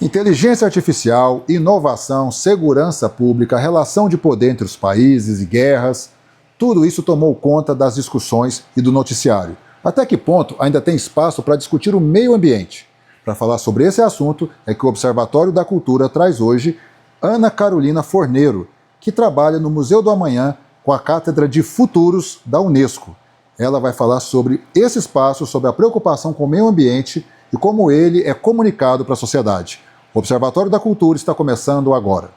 Inteligência artificial, inovação, segurança pública, relação de poder entre os países e guerras, tudo isso tomou conta das discussões e do noticiário. Até que ponto ainda tem espaço para discutir o meio ambiente? Para falar sobre esse assunto é que o Observatório da Cultura traz hoje Ana Carolina Forneiro, que trabalha no Museu do Amanhã com a Cátedra de Futuros da Unesco. Ela vai falar sobre esse espaço, sobre a preocupação com o meio ambiente e como ele é comunicado para a sociedade. O Observatório da Cultura está começando agora.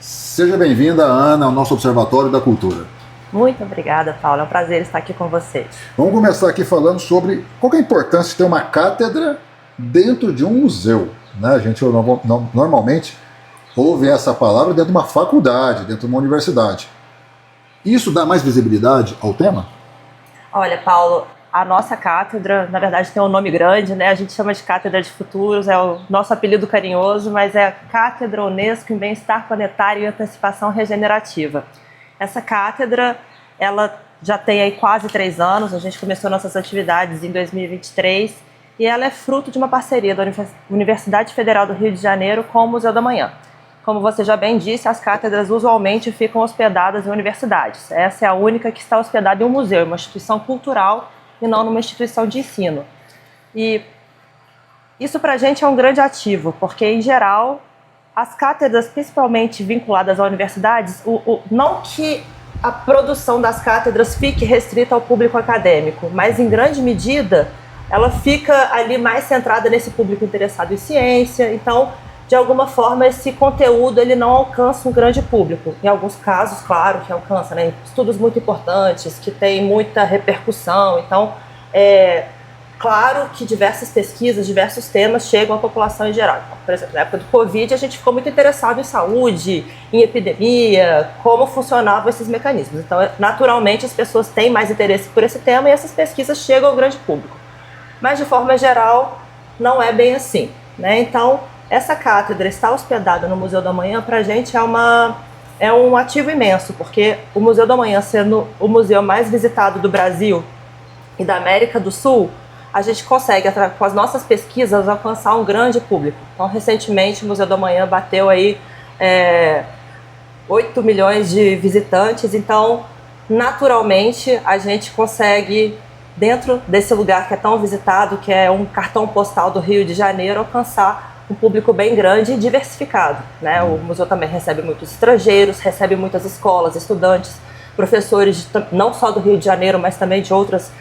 Seja bem-vinda, Ana, ao nosso Observatório da Cultura. Muito obrigada, Paulo. É um prazer estar aqui com vocês. Vamos começar aqui falando sobre qual é a importância de ter uma cátedra dentro de um museu. Né? A gente normalmente ouve essa palavra dentro de uma faculdade, dentro de uma universidade. Isso dá mais visibilidade ao tema? Olha, Paulo, a nossa cátedra, na verdade, tem um nome grande, né? A gente chama de Cátedra de Futuros, é o nosso apelido carinhoso, mas é a Cátedra Unesco em Bem-Estar Planetário e Antecipação Regenerativa. Essa cátedra, ela já tem aí quase 3 anos, a gente começou nossas atividades em 2023 e ela é fruto de uma parceria da Universidade Federal do Rio de Janeiro com o Museu do Amanhã. Como você já bem disse, as cátedras usualmente ficam hospedadas em universidades. Essa é a única que está hospedada em um museu, uma instituição cultural e não numa instituição de ensino. E isso para a gente é um grande ativo, porque em geral as cátedras, principalmente vinculadas a universidades, não que a produção das cátedras fique restrita ao público acadêmico, mas em grande medida ela fica ali mais centrada nesse público interessado em ciência. Então, de alguma forma, esse conteúdo ele não alcança um grande público. Em alguns casos, claro que alcança, né? Estudos muito importantes, que têm muita repercussão. Então, claro que diversas pesquisas, diversos temas chegam à população em geral. Então, por exemplo, na época do Covid, a gente ficou muito interessado em saúde, em epidemia, como funcionavam esses mecanismos. Então, naturalmente, as pessoas têm mais interesse por esse tema e essas pesquisas chegam ao grande público. Mas, de forma geral, não é bem assim, né? Então, essa cátedra estar hospedada no Museu do Amanhã, para a gente é um ativo imenso, porque o Museu do Amanhã, sendo o museu mais visitado do Brasil e da América do Sul, a gente consegue, com as nossas pesquisas, alcançar um grande público. Então, recentemente, o Museu do Amanhã bateu aí 8 milhões de visitantes. Então, naturalmente, a gente consegue, dentro desse lugar que é tão visitado, que é um cartão postal do Rio de Janeiro, alcançar um público bem grande e diversificado, né? O museu também recebe muitos estrangeiros, recebe muitas escolas, estudantes, professores, não só do Rio de Janeiro, mas também de outras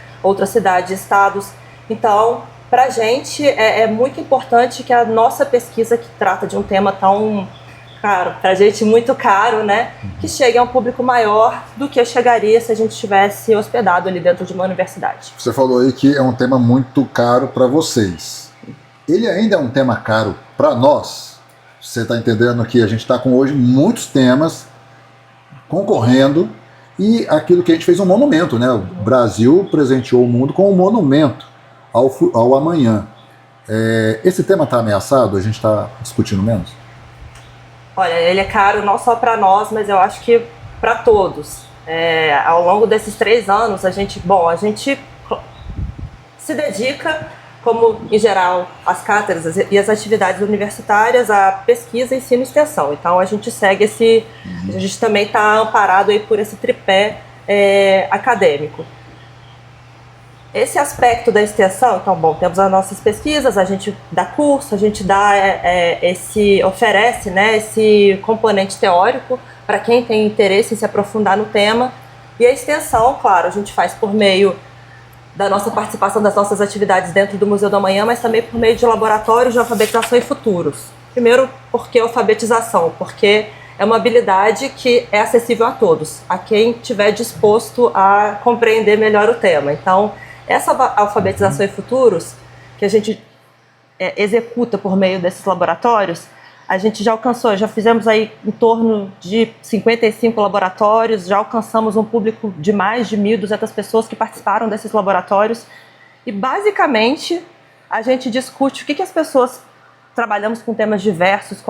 cidades e estados. Então, para a gente é muito importante que a nossa pesquisa, que trata de um tema tão caro, para a gente muito caro, né, que chegue a um público maior do que chegaria se a gente estivesse hospedado ali dentro de uma universidade. Você falou aí que é um tema muito caro para vocês. Ele ainda é um tema caro para nós? Você está entendendo que a gente está com hoje muitos temas concorrendo e aquilo que a gente fez um monumento, né? O Brasil presenteou o mundo com um monumento ao amanhã. Esse tema está ameaçado? A gente está discutindo menos? Olha, ele é caro não só para nós, mas eu acho que para todos. Ao longo desses 3 anos, a gente se dedica, como em geral as cátedras e as atividades universitárias, a pesquisa, ensino e extensão. Então a gente segue a gente também está amparado aí por esse tripé acadêmico. Esse aspecto da extensão, então, temos as nossas pesquisas, a gente dá curso, a gente oferece, né, esse componente teórico para quem tem interesse em se aprofundar no tema. E a extensão, claro, a gente faz por meio da nossa participação das nossas atividades dentro do Museu do Amanhã, mas também por meio de laboratórios de alfabetização e futuros. Primeiro, porque alfabetização, porque é uma habilidade que é acessível a todos, a quem estiver disposto a compreender melhor o tema. Então, essa alfabetização e futuros, que a gente executa por meio desses laboratórios, A gente já fizemos aí em torno de 55 laboratórios, já alcançamos um público de mais de 1.200 pessoas que participaram desses laboratórios. E, basicamente, a gente discute o que as pessoas... Trabalhamos com temas diversos,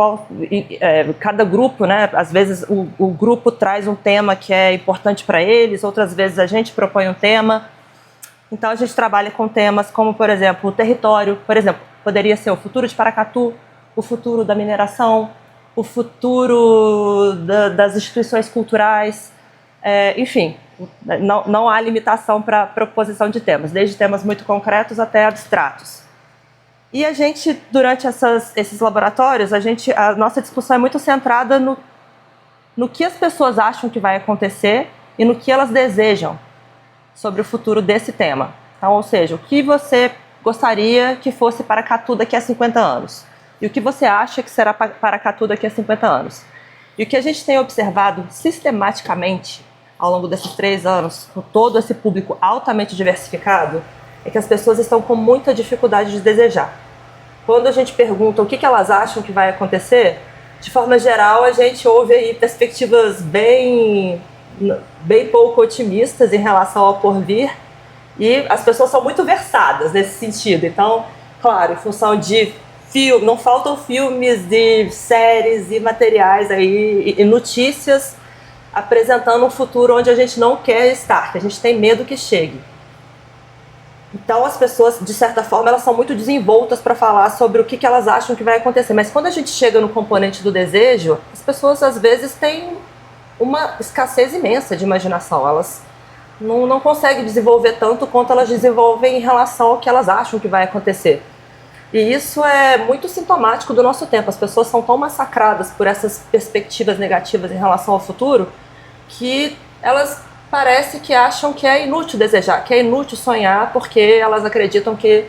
cada grupo, né? Às vezes o grupo traz um tema que é importante para eles, outras vezes a gente propõe um tema. Então a gente trabalha com temas como, por exemplo, o território. Por exemplo, poderia ser o futuro de Paracatu, o futuro da mineração, o futuro das instituições culturais, enfim, não há limitação para a proposição de temas, desde temas muito concretos até abstratos. E a gente, durante esses laboratórios, a nossa discussão é muito centrada no que as pessoas acham que vai acontecer e no que elas desejam sobre o futuro desse tema. Então, ou seja, o que você gostaria que fosse Paracatu daqui a 50 anos? E o que você acha que será Paracatu daqui a 50 anos? E o que a gente tem observado sistematicamente ao longo desses 3 anos, com todo esse público altamente diversificado, é que as pessoas estão com muita dificuldade de desejar. Quando a gente pergunta o que elas acham que vai acontecer, de forma geral, a gente ouve aí perspectivas bem pouco otimistas em relação ao porvir, e as pessoas são muito versadas nesse sentido. Então, claro, em função de não faltam filmes, de séries e materiais aí, e notícias apresentando um futuro onde a gente não quer estar, que a gente tem medo que chegue. Então as pessoas, de certa forma, elas são muito desenvoltas para falar sobre o que elas acham que vai acontecer. Mas quando a gente chega no componente do desejo, as pessoas às vezes têm uma escassez imensa de imaginação. Elas não conseguem desenvolver tanto quanto elas desenvolvem em relação ao que elas acham que vai acontecer. E isso é muito sintomático do nosso tempo. As pessoas são tão massacradas por essas perspectivas negativas em relação ao futuro que elas parece que acham que é inútil desejar, que é inútil sonhar, porque elas acreditam que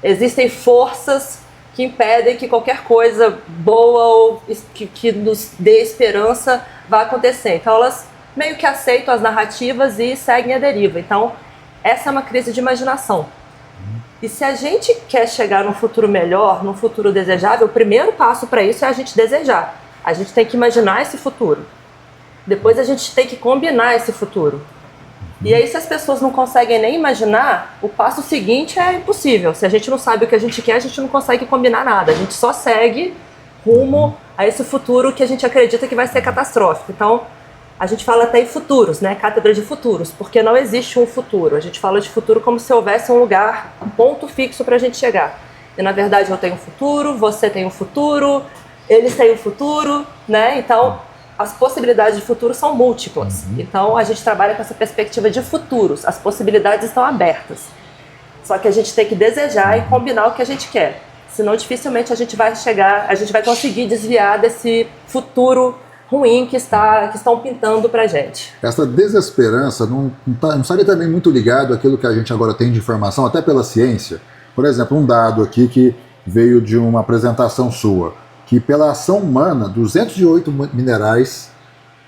existem forças que impedem que qualquer coisa boa ou que nos dê esperança vá acontecer. Então elas meio que aceitam as narrativas e seguem a deriva. Então essa é uma crise de imaginação. E se a gente quer chegar num futuro melhor, num futuro desejável, o primeiro passo para isso é a gente desejar. A gente tem que imaginar esse futuro. Depois a gente tem que combinar esse futuro. E aí, se as pessoas não conseguem nem imaginar, o passo seguinte é impossível. Se a gente não sabe o que a gente quer, a gente não consegue combinar nada. A gente só segue rumo a esse futuro que a gente acredita que vai ser catastrófico. Então, a gente fala até em futuros, né? Cátedra de futuros, porque não existe um futuro. A gente fala de futuro como se houvesse um lugar, um ponto fixo para a gente chegar. E, na verdade, eu tenho um futuro, você tem um futuro, eles têm um futuro, né? Então, as possibilidades de futuro são múltiplas. Então, a gente trabalha com essa perspectiva de futuros. As possibilidades estão abertas. Só que a gente tem que desejar e combinar o que a gente quer. Senão, dificilmente a gente vai conseguir desviar desse futuro ruim que estão pintando pra gente. Essa desesperança não estaria também muito ligado àquilo que a gente agora tem de informação, até pela ciência? Por exemplo, um dado aqui que veio de uma apresentação sua, que pela ação humana, 208 minerais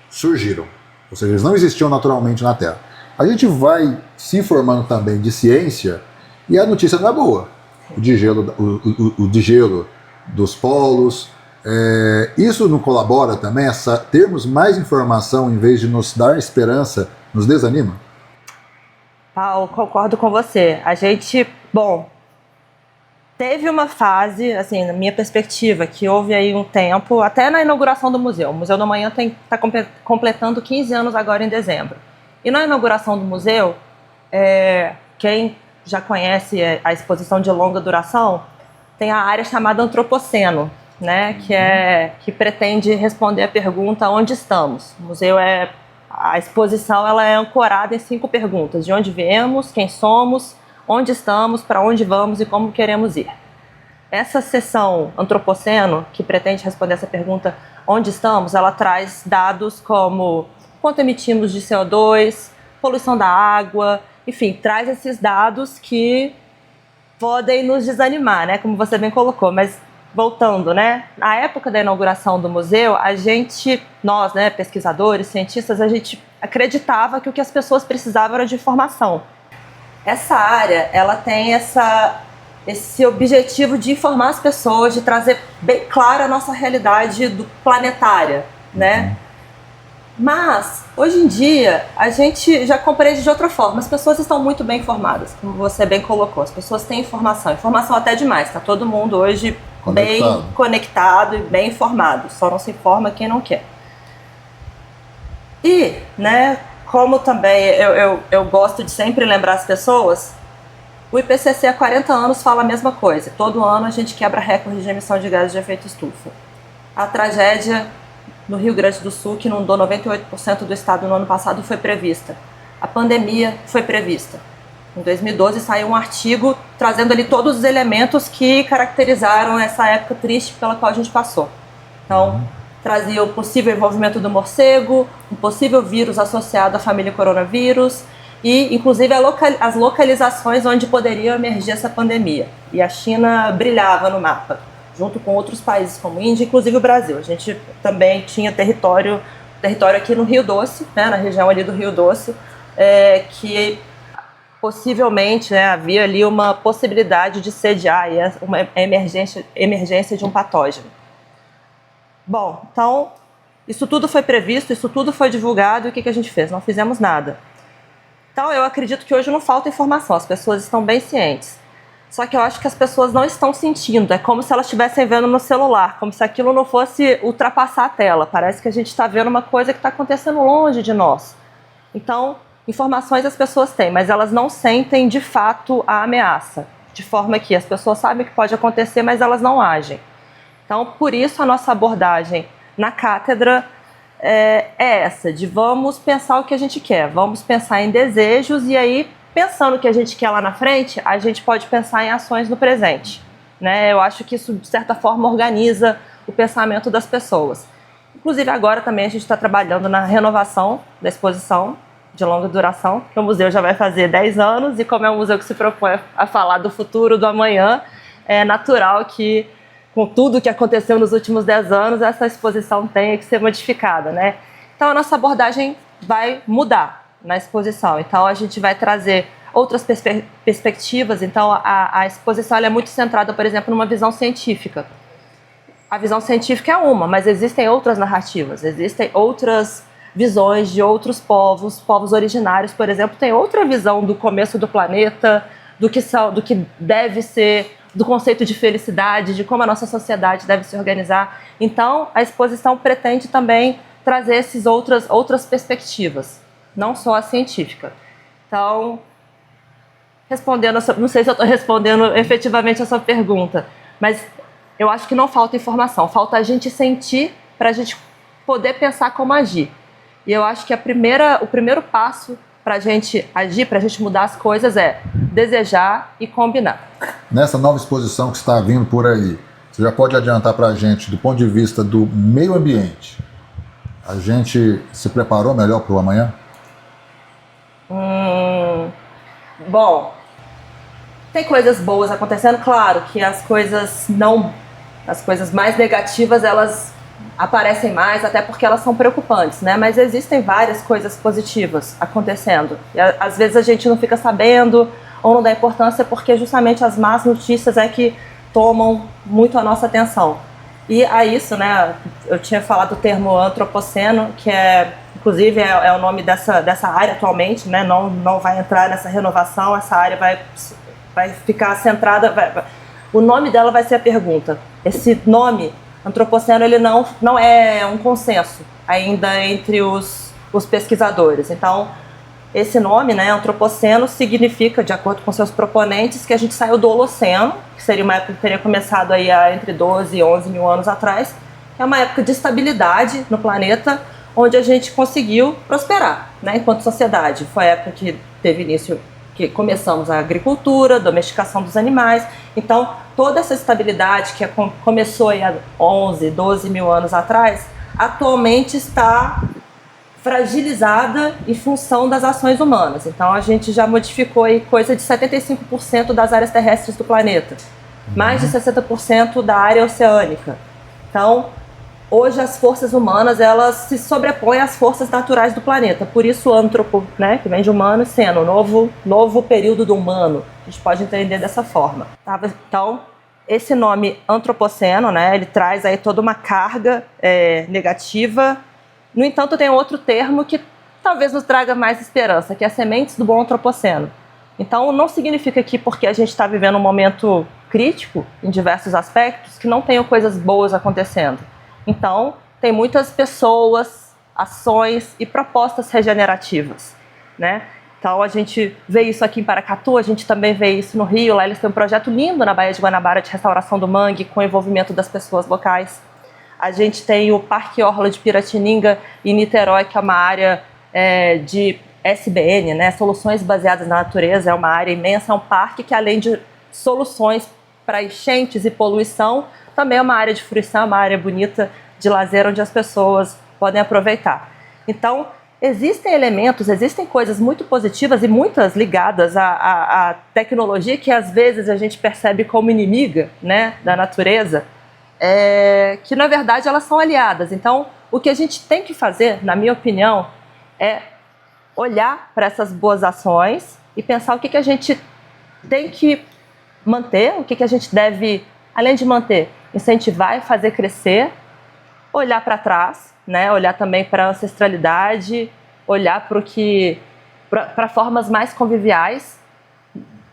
surgiram. Ou seja, eles não existiam naturalmente na Terra. A gente vai se informando também de ciência e a notícia não é boa. O degelo dos polos, isso não colabora também? Termos mais informação em vez de nos dar esperança, nos desanima? Paulo, concordo com você. Teve uma fase, assim, na minha perspectiva, que houve aí um tempo, até na inauguração do museu. O Museu do Amanhã está completando 15 anos agora em dezembro. E na inauguração do museu, quem já conhece a exposição de longa duração, tem a área chamada Antropoceno, né, que pretende responder a pergunta onde estamos. O museu a exposição ela é ancorada em 5 perguntas: de onde viemos, quem somos, onde estamos, para onde vamos e como queremos ir. Essa seção Antropoceno, que pretende responder essa pergunta onde estamos, ela traz dados como quanto emitimos de CO2, poluição da água, enfim, traz esses dados que podem nos desanimar, né, como você bem colocou. Mas voltando, né, na época da inauguração do museu, nós, né, pesquisadores, cientistas, a gente acreditava que o que as pessoas precisavam era de informação. Essa área, ela tem esse objetivo de informar as pessoas, de trazer bem clara a nossa realidade planetária, né? Mas, hoje em dia, a gente já compreende de outra forma. As pessoas estão muito bem informadas, como você bem colocou. As pessoas têm informação até demais. Está todo mundo hoje bem conectado e bem informado. Só não se informa quem não quer. E, né, como também eu gosto de sempre lembrar as pessoas, o IPCC há 40 anos fala a mesma coisa. Todo ano a gente quebra recorde de emissão de gases de efeito estufa. A tragédia no Rio Grande do Sul, que inundou 98% do estado no ano passado, foi prevista. A pandemia foi prevista. Em 2012 saiu um artigo trazendo ali todos os elementos que caracterizaram essa época triste pela qual a gente passou. Então, trazia o possível envolvimento do morcego, um possível vírus associado à família coronavírus e, inclusive, as localizações onde poderia emergir essa pandemia. E a China brilhava no mapa, junto com outros países como Índia, inclusive o Brasil. A gente também tinha território aqui no Rio Doce, né, na região ali do Rio Doce, que possivelmente, né, havia ali uma possibilidade de sediar uma emergência de um patógeno. Bom, então, isso tudo foi previsto, isso tudo foi divulgado, e o que a gente fez? Não fizemos nada. Então, eu acredito que hoje não falta informação, as pessoas estão bem cientes. Só que eu acho que as pessoas não estão sentindo, é como se elas estivessem vendo no celular, como se aquilo não fosse ultrapassar a tela. Parece que a gente está vendo uma coisa que está acontecendo longe de nós. Então, informações as pessoas têm, mas elas não sentem de fato a ameaça. De forma que as pessoas sabem que pode acontecer, mas elas não agem. Então, por isso a nossa abordagem na cátedra é essa, de vamos pensar o que a gente quer, vamos pensar em desejos e aí, pensando o que a gente quer lá na frente, a gente pode pensar em ações no presente, né? Eu acho que isso, de certa forma, organiza o pensamento das pessoas. Inclusive, agora também a gente está trabalhando na renovação da exposição de longa duração, que o museu já vai fazer 10 anos, e como é um museu que se propõe a falar do futuro, do amanhã, é natural que, com tudo que aconteceu nos últimos 10 anos, essa exposição tenha que ser modificada, né? Então, a nossa abordagem vai mudar na exposição. Então, a gente vai trazer outras perspectivas. Então, a exposição ela é muito centrada, por exemplo, numa visão científica. A visão científica é uma, mas existem outras narrativas, existem outras visões de outros povos originários, por exemplo, tem outra visão do começo do planeta, do que deve ser, do conceito de felicidade, de como a nossa sociedade deve se organizar. Então, a exposição pretende também trazer essas outras perspectivas, não só a científica. Então, não sei se eu estou respondendo efetivamente a sua pergunta, mas eu acho que não falta informação, falta a gente sentir para a gente poder pensar como agir. E eu acho que o primeiro passo para a gente agir, para a gente mudar as coisas é desejar e combinar. Nessa nova exposição que está vindo por aí, você já pode adiantar para a gente, do ponto de vista do meio ambiente, a gente se preparou melhor para o amanhã? Bom, tem coisas boas acontecendo, claro que as coisas mais negativas, elas aparecem mais, até porque elas são preocupantes, né? Mas existem várias coisas positivas acontecendo. E às vezes a gente não fica sabendo ou não dá importância porque justamente as más notícias é que tomam muito a nossa atenção. E a isso, né? Eu tinha falado o termo antropoceno, que inclusive é o nome dessa área atualmente, né? Não vai entrar nessa renovação, essa área vai ficar centrada. O nome dela vai ser a pergunta. Esse nome antropoceno, ele não é um consenso ainda entre os pesquisadores. Então, esse nome, né, antropoceno, significa, de acordo com seus proponentes, que a gente saiu do Holoceno, que seria uma época que teria começado aí entre 12 e 11 mil anos atrás, que é uma época de estabilidade no planeta, onde a gente conseguiu prosperar, né, enquanto sociedade. Foi a época que teve início, que começamos a agricultura, domesticação dos animais. Então, toda essa estabilidade que começou aí há 11, 12 mil anos atrás, atualmente está fragilizada em função das ações humanas. Então, a gente já modificou aí coisa de 75% das áreas terrestres do planeta, mais de 60% da área oceânica. Então, hoje as forças humanas, elas se sobrepõem às forças naturais do planeta. Por isso o antropo, né, que vem de humano, sendo o novo período do humano. A gente pode entender dessa forma. Tá? Então, esse nome antropoceno, né, ele traz aí toda uma carga negativa. No entanto, tem outro termo que talvez nos traga mais esperança, que é sementes do bom antropoceno. Então, não significa que porque a gente está vivendo um momento crítico em diversos aspectos, que não tenham coisas boas acontecendo. Então, tem muitas pessoas, ações e propostas regenerativas, né? Então, a gente vê isso aqui em Paracatu, a gente também vê isso no Rio. Lá eles têm um projeto lindo na Baía de Guanabara de restauração do mangue, com o envolvimento das pessoas locais. A gente tem o Parque Orla de Piratininga em Niterói, que é uma área de SBN, né? Soluções baseadas na natureza. É uma área imensa, é um parque que, além de soluções para enchentes e poluição, também é uma área de fruição, uma área bonita de lazer onde as pessoas podem aproveitar. Então, existem elementos, existem coisas muito positivas e muitas ligadas à tecnologia que às vezes a gente percebe como inimiga, né, da natureza, que na verdade elas são aliadas. Então, o que a gente tem que fazer, na minha opinião, é olhar para essas boas ações e pensar o que a gente tem que manter, o que a gente deve, além de manter, incentivar e fazer crescer, olhar para trás, né? Olhar também para a ancestralidade, olhar para formas mais conviviais,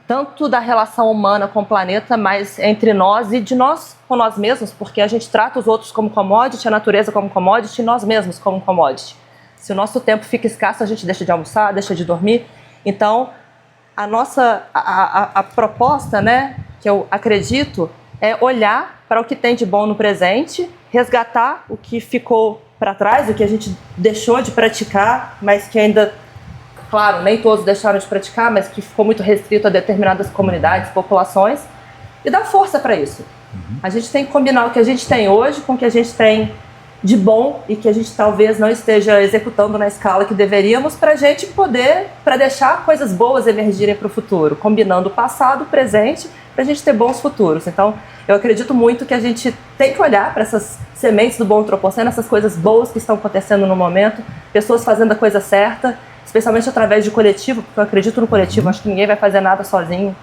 tanto da relação humana com o planeta, mas entre nós e de nós com nós mesmos, porque a gente trata os outros como commodity, a natureza como commodity e nós mesmos como commodity. Se o nosso tempo fica escasso, a gente deixa de almoçar, deixa de dormir. Então, a proposta, né, que eu acredito, é olhar para o que tem de bom no presente, resgatar o que ficou para trás, o que a gente deixou de praticar, mas que ainda, claro, nem todos deixaram de praticar, mas que ficou muito restrito a determinadas comunidades, populações, e dar força para isso. A gente tem que combinar o que a gente tem hoje com o que a gente tem de bom e que a gente talvez não esteja executando na escala que deveríamos, para a gente poder, para deixar coisas boas emergirem para o futuro, combinando o passado, o presente, para a gente ter bons futuros. Então, eu acredito muito que a gente tem que olhar para essas sementes do bom antropoceno, essas coisas boas que estão acontecendo no momento, pessoas fazendo a coisa certa, especialmente através de coletivo, porque eu acredito no coletivo, acho que ninguém vai fazer nada sozinho.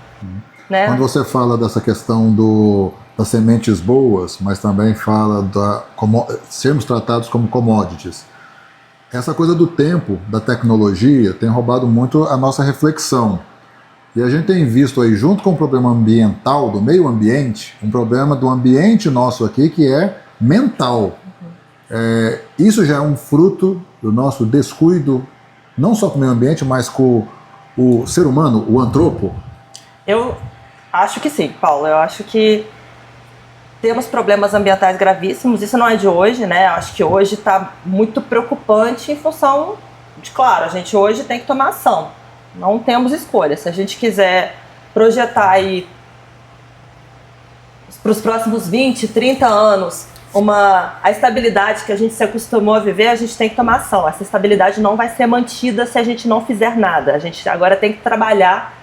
Né? Quando você fala dessa questão das sementes boas, mas também fala sermos tratados como commodities, essa coisa do tempo, da tecnologia, tem roubado muito a nossa reflexão. E a gente tem visto aí, junto com o problema ambiental, do meio ambiente, um problema do ambiente nosso aqui que é mental. Isso já é um fruto do nosso descuido, não só com o meio ambiente, mas com o ser humano, o antropo. Eu acho que sim, Paulo. Eu acho que temos problemas ambientais gravíssimos. Isso não é de hoje, né? Eu acho que hoje está muito preocupante em função de, claro, a gente hoje tem que tomar ação. Não temos escolha. Se a gente quiser projetar aí para os próximos 20, 30 anos a estabilidade que a gente se acostumou a viver, a gente tem que tomar ação. Essa estabilidade não vai ser mantida se a gente não fizer nada. A gente agora tem que trabalhar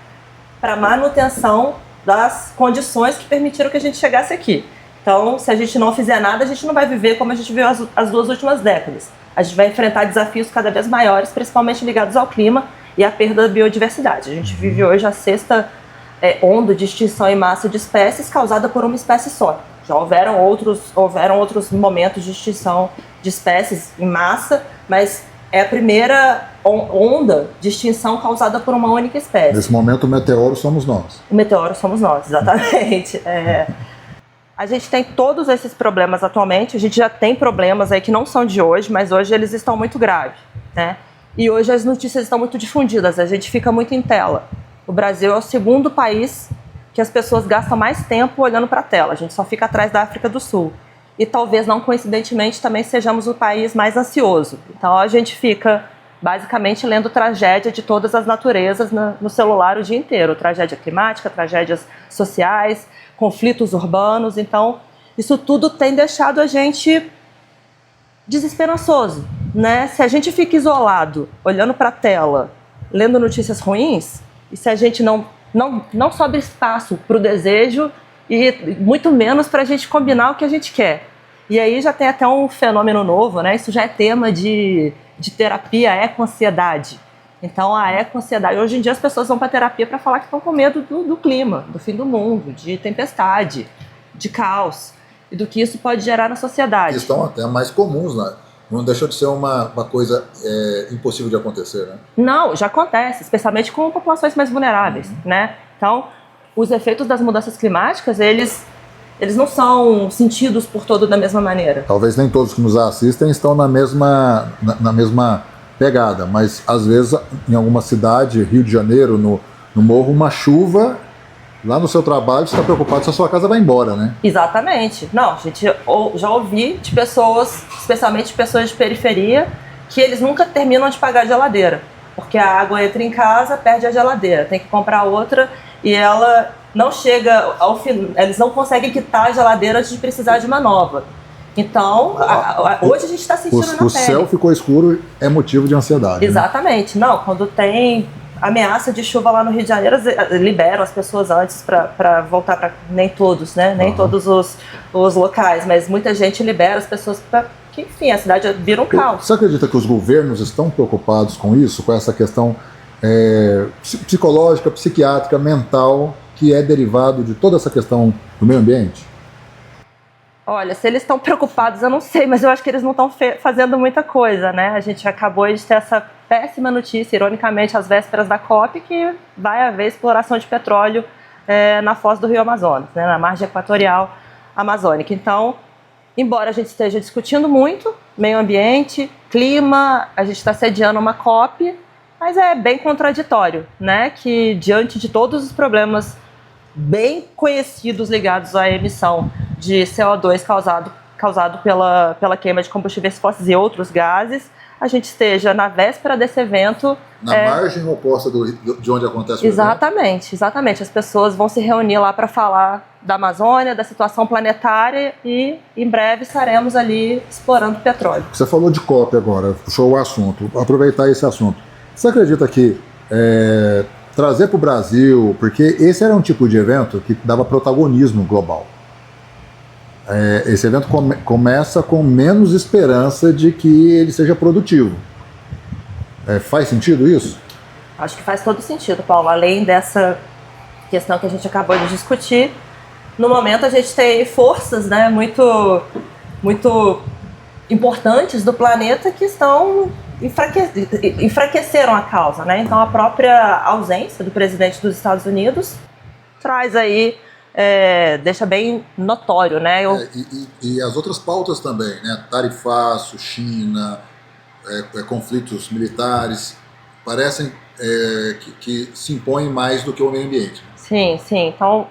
para a manutenção das condições que permitiram que a gente chegasse aqui. Então, se a gente não fizer nada, a gente não vai viver como a gente viveu as 2 últimas décadas. A gente vai enfrentar desafios cada vez maiores, principalmente ligados ao clima e à perda da biodiversidade. A gente vive hoje a 6ª onda de extinção em massa de espécies causada por uma espécie só. Já houveram outros momentos de extinção de espécies em massa, mas é a primeira onda de extinção causada por uma única espécie. Nesse momento, o meteoro somos nós. O meteoro somos nós, exatamente. A gente tem todos esses problemas atualmente. A gente já tem problemas aí que não são de hoje, mas hoje eles estão muito graves, né? E hoje as notícias estão muito difundidas, a gente fica muito em tela. O Brasil é o 2º país que as pessoas gastam mais tempo olhando para a tela. A gente só fica atrás da África do Sul. E talvez, não coincidentemente, também sejamos o país mais ansioso. Então a gente fica basicamente lendo tragédia de todas as naturezas no celular o dia inteiro. Tragédia climática, tragédias sociais, conflitos urbanos. Então isso tudo tem deixado a gente desesperançoso, né? Se a gente fica isolado, olhando para a tela, lendo notícias ruins, e se a gente não sobra espaço para o desejo e muito menos para a gente combinar o que a gente quer. E aí já tem até um fenômeno novo, né? Isso já é tema de terapia eco-ansiedade. Então, a eco-ansiedade... Hoje em dia as pessoas vão para terapia para falar que estão com medo do clima, do fim do mundo, de tempestade, de caos, e do que isso pode gerar na sociedade. Que estão até mais comuns, né? Não deixou de ser uma coisa impossível de acontecer, né? Não, já acontece, especialmente com populações mais vulneráveis, né? Então, os efeitos das mudanças climáticas, eles não são sentidos por todos da mesma maneira. Talvez nem todos que nos assistem estão na mesma pegada, mas às vezes em alguma cidade, Rio de Janeiro, no morro, uma chuva, lá no seu trabalho você está preocupado se a sua casa vai embora, né? Exatamente. Não, gente, já ouvi de pessoas, especialmente pessoas de periferia, que eles nunca terminam de pagar a geladeira, porque a água entra em casa, perde a geladeira, tem que comprar outra e ela não chega ao fim, eles não conseguem quitar a geladeira antes de precisar de uma nova. Então, hoje a gente está sentindo na pele. O céu ficou escuro, é motivo de ansiedade. Exatamente. Né? Não, quando tem ameaça de chuva lá no Rio de Janeiro, liberam as pessoas antes para voltar para... Nem todos, né? Nem todos os locais, mas muita gente libera as pessoas para que, enfim, a cidade vira um caos. Você acredita que os governos estão preocupados com isso, com essa questão psicológica, psiquiátrica, mental, que é derivado de toda essa questão do meio ambiente? Olha, se eles estão preocupados, eu não sei, mas eu acho que eles não estão fazendo muita coisa, né? A gente acabou de ter essa péssima notícia, ironicamente, às vésperas da COP, que vai haver exploração de petróleo na foz do Rio Amazonas, né? Na margem equatorial amazônica. Então, embora a gente esteja discutindo muito meio ambiente, clima, a gente está sediando uma COP, mas é bem contraditório, né? Que diante de todos os problemas bem conhecidos ligados à emissão de CO2 causado pela queima de combustíveis fósseis e outros gases, a gente esteja na véspera desse evento... Na margem oposta de onde acontece o evento? Exatamente. As pessoas vão se reunir lá para falar da Amazônia, da situação planetária e em breve estaremos ali explorando petróleo. Você falou de COP agora, puxou o assunto. Vou aproveitar esse assunto. Você acredita que trazer para o Brasil, porque esse era um tipo de evento que dava protagonismo global. Esse evento começa com menos esperança de que ele seja produtivo. Faz sentido isso? Acho que faz todo sentido, Paulo. Além dessa questão que a gente acabou de discutir, no momento a gente tem forças, né, muito importantes do planeta que estão enfraqueceram a causa, né? Então a própria ausência do presidente dos Estados Unidos traz aí, deixa bem notório, né? E as outras pautas também, né? Tarifaço, China, conflitos militares, parecem que se impõem mais do que o meio ambiente. Sim. Então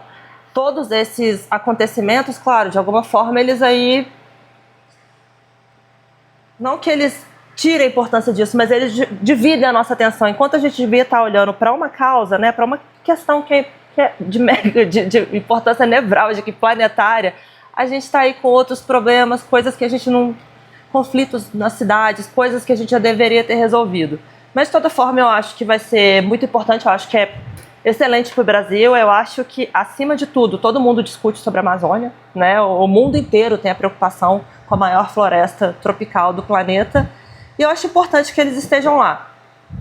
todos esses acontecimentos, claro, de alguma forma eles aí, não que eles tirem a importância disso, mas eles dividem a nossa atenção. Enquanto a gente devia estar olhando para uma causa, né, para uma questão que é de importância nevrálgica e planetária, a gente está aí com outros problemas, coisas que a gente não... conflitos nas cidades, coisas que a gente já deveria ter resolvido. Mas, de toda forma, eu acho que vai ser muito importante, eu acho que é excelente para o Brasil, eu acho que, acima de tudo, todo mundo discute sobre a Amazônia, né? O mundo inteiro tem a preocupação com a maior floresta tropical do planeta, e eu acho importante que eles estejam lá,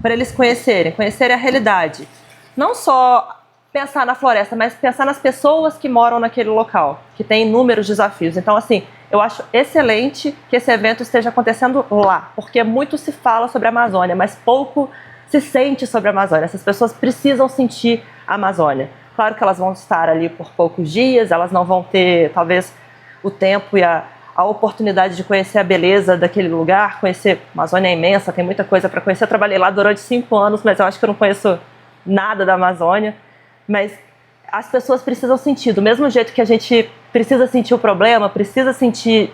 para eles conhecerem a realidade. Não só pensar na floresta, mas pensar nas pessoas que moram naquele local, que tem inúmeros desafios. Então, assim, eu acho excelente que esse evento esteja acontecendo lá, porque muito se fala sobre a Amazônia, mas pouco se sente sobre a Amazônia. Essas pessoas precisam sentir a Amazônia. Claro que elas vão estar ali por poucos dias, elas não vão ter, talvez, o tempo e a oportunidade de conhecer a beleza daquele lugar, conhecer a Amazônia é imensa, tem muita coisa para conhecer. Eu trabalhei lá durante 5 anos, mas eu acho que eu não conheço nada da Amazônia. Mas as pessoas precisam sentir, do mesmo jeito que a gente precisa sentir o problema, precisa sentir...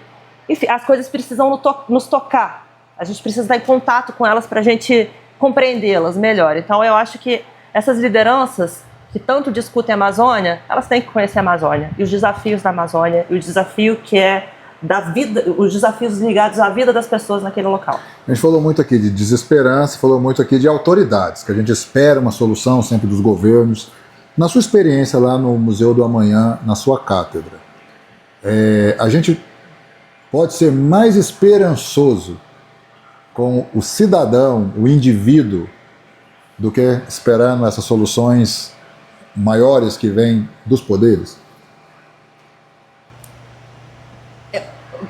Enfim, as coisas precisam nos tocar. A gente precisa estar em contato com elas para a gente compreendê-las melhor. Então eu acho que essas lideranças que tanto discutem a Amazônia, elas têm que conhecer a Amazônia e os desafios da Amazônia, e o desafio que é da vida, os desafios ligados à vida das pessoas naquele local. A gente falou muito aqui de desesperança, falou muito aqui de autoridades, que a gente espera uma solução sempre dos governos. Na sua experiência lá no Museu do Amanhã, na sua cátedra, a gente pode ser mais esperançoso com o cidadão, o indivíduo, do que esperando essas soluções maiores que vêm dos poderes?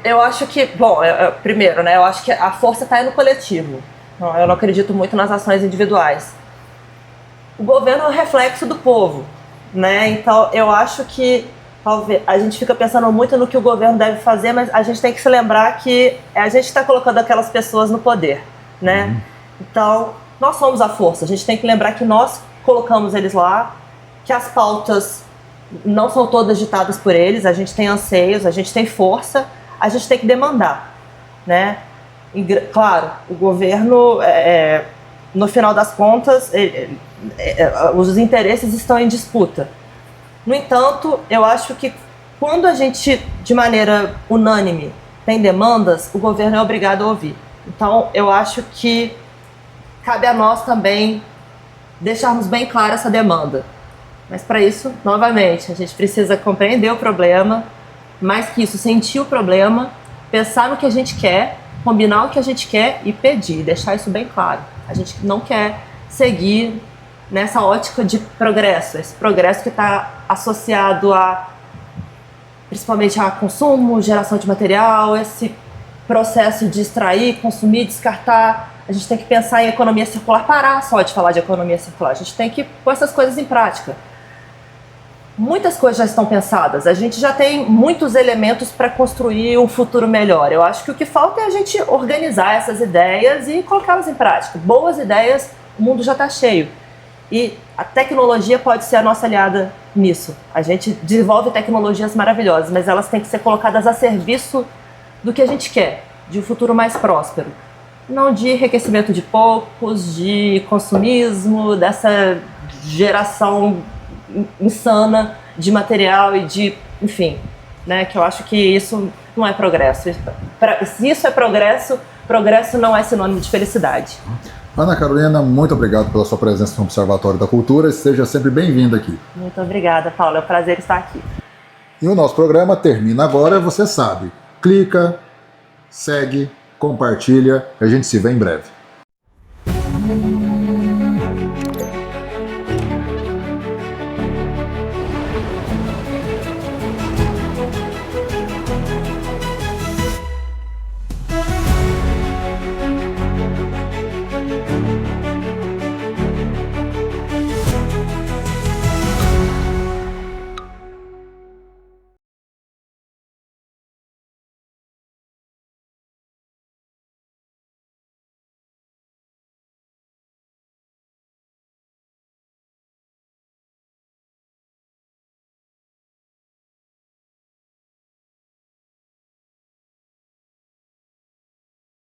Eu acho que, bom, primeiro, né, eu acho que a força está aí no coletivo. Eu não acredito muito nas ações individuais. O governo é o reflexo do povo, né? Então eu acho que talvez a gente fica pensando muito no que o governo deve fazer, mas a gente tem que se lembrar que a gente está colocando aquelas pessoas no poder, né? Então nós somos a força. A gente tem que lembrar que nós colocamos eles lá, que as pautas não são todas ditadas por eles. A gente tem anseios, a gente tem força, a gente tem que demandar, né? E, claro, o governo, no final das contas, os interesses estão em disputa. No entanto, eu acho que quando a gente, de maneira unânime, tem demandas, o governo é obrigado a ouvir. Então, eu acho que cabe a nós também deixarmos bem clara essa demanda. Mas para isso, novamente, a gente precisa compreender o problema, mais que isso, sentir o problema, pensar no que a gente quer, combinar o que a gente quer e pedir, deixar isso bem claro. A gente não quer seguir nessa ótica de progresso, esse progresso que está associado principalmente a consumo, geração de material, esse processo de extrair, consumir, descartar. A gente tem que pensar em economia circular, parar só de falar de economia circular, a gente tem que pôr essas coisas em prática. Muitas coisas já estão pensadas, a gente já tem muitos elementos para construir um futuro melhor. Eu acho que o que falta é a gente organizar essas ideias e colocá-las em prática. Boas ideias, o mundo já está cheio. E a tecnologia pode ser a nossa aliada nisso. A gente desenvolve tecnologias maravilhosas, mas elas têm que ser colocadas a serviço do que a gente quer, de um futuro mais próspero. Não de enriquecimento de poucos, de consumismo, dessa geração insana de material e de, enfim, né, que eu acho que isso não é progresso. Se isso é progresso, progresso não é sinônimo de felicidade. Ana Carolina, muito obrigado pela sua presença no Observatório da Cultura e seja sempre bem-vinda aqui. Muito obrigada, Paulo. É um prazer estar aqui. E o nosso programa termina agora, você sabe. Clica, segue, compartilha e a gente se vê em breve.